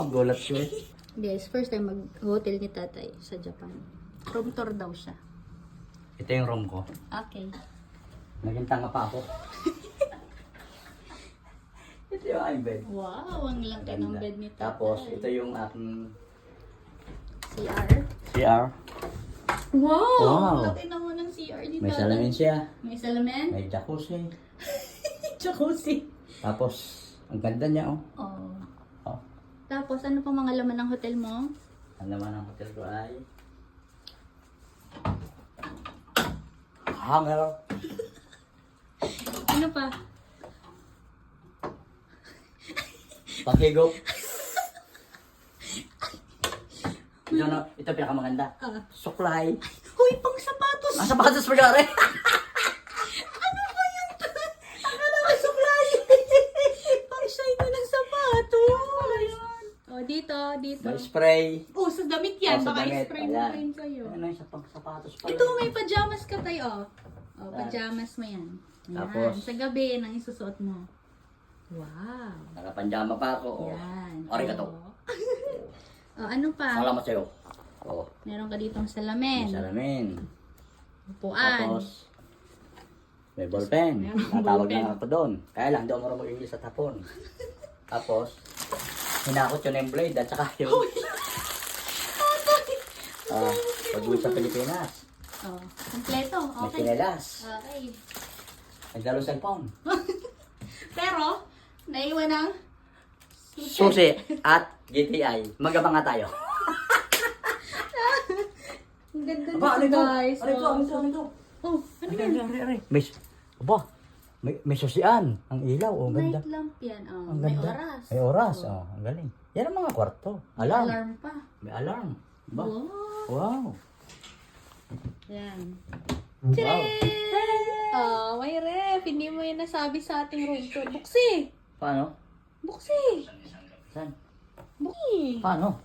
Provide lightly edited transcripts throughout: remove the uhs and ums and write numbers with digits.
Gulat ko eh. Yes, first time mag-hotel ni tatay sa Japan. Room tour daw siya. Ito yung room ko. Okay. Naging tanga pa ako. Ito yung aking bed. Wow, ang laki ng bed ni tatay. Tapos, ito yung aking CR. CR. Wow! Wow. Ang laki naman ng CR ni tatay. May salamin siya. May salamin? May jacuzzi. Jacuzzi. Tapos, ang ganda niya oh. Oh. Oh. Tapos, ano pang mga laman ng hotel mo? Ang naman ng hotel ko ay hanger. Ano pa? Paghigop. Ito pinakamaganda. Suklay. Huy, pang sapatos! Ang sapatos pagkari. Ano ba yun? Akala ko suklay! Pang shiny ng sapatos! Oh, dito. May spray. Oh, sa damit yan. Oh, sa Baka damit. i-spray mo Ayan. pa yun sa'yo. Ano yung pang sapatos pala? Ito, may pajamas ka tayo. Oh, pajamas mo yan. Ayan. Tapos? Sa gabi, nang isusuot mo. Wow. Nakapanjama pa ako. Oh. Yan. Arigato. Oh, ano pa? Salamat sa'yo. Oh. Meron ka ditong May salamin. salamin. Upuan. Tapos, may ballpen. Meron Natawag ballpen. na ako doon. Kaya lang, hindi ako marunong mag-English sa tapon. Tapos, hinakot yun yung blade at saka yung pag-uwi sa Pilipinas. Oh, kompleto. May Okay. sinelas. Okay. May dalo cellphone. Pero, naiwan ng Susi at GTI. Magabang nga tayo. Ang ganda Aba, nito, guys. Ano ito? Ano ito? Ano ito? Oh, ano yan? May, aba, may susian. Ang ilaw. Oh, ang ganda. Night lamp yan. Oh, Ang may ganda. oras. May oras. Oh, ang galing. Yan ang mga kwarto. Alarm. Alarm pa. May alarm. Ba? Wow. Wow. Yan. Wow. Oh, may ref. Hindi mo yun nasabi sa ating room tour. Buksi! Paano? Buksi! Saan? Buksi! Paano?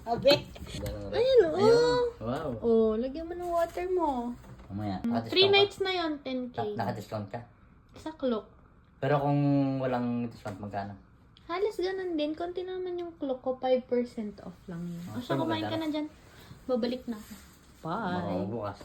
Abe! Ayun, oh. Ayun. Wow. Oh, lagyan mo ng water mo. Mamaya. 3 nights na yon 10K. Naka-discount ka. Sa clock. Pero kung walang discount, magkano? Halos ganun din. Konti naman yung clock ko. 5% off lang yun. O siya, so kumain maganda ka na dyan. Babalik na ako. Baka Bye. bukas.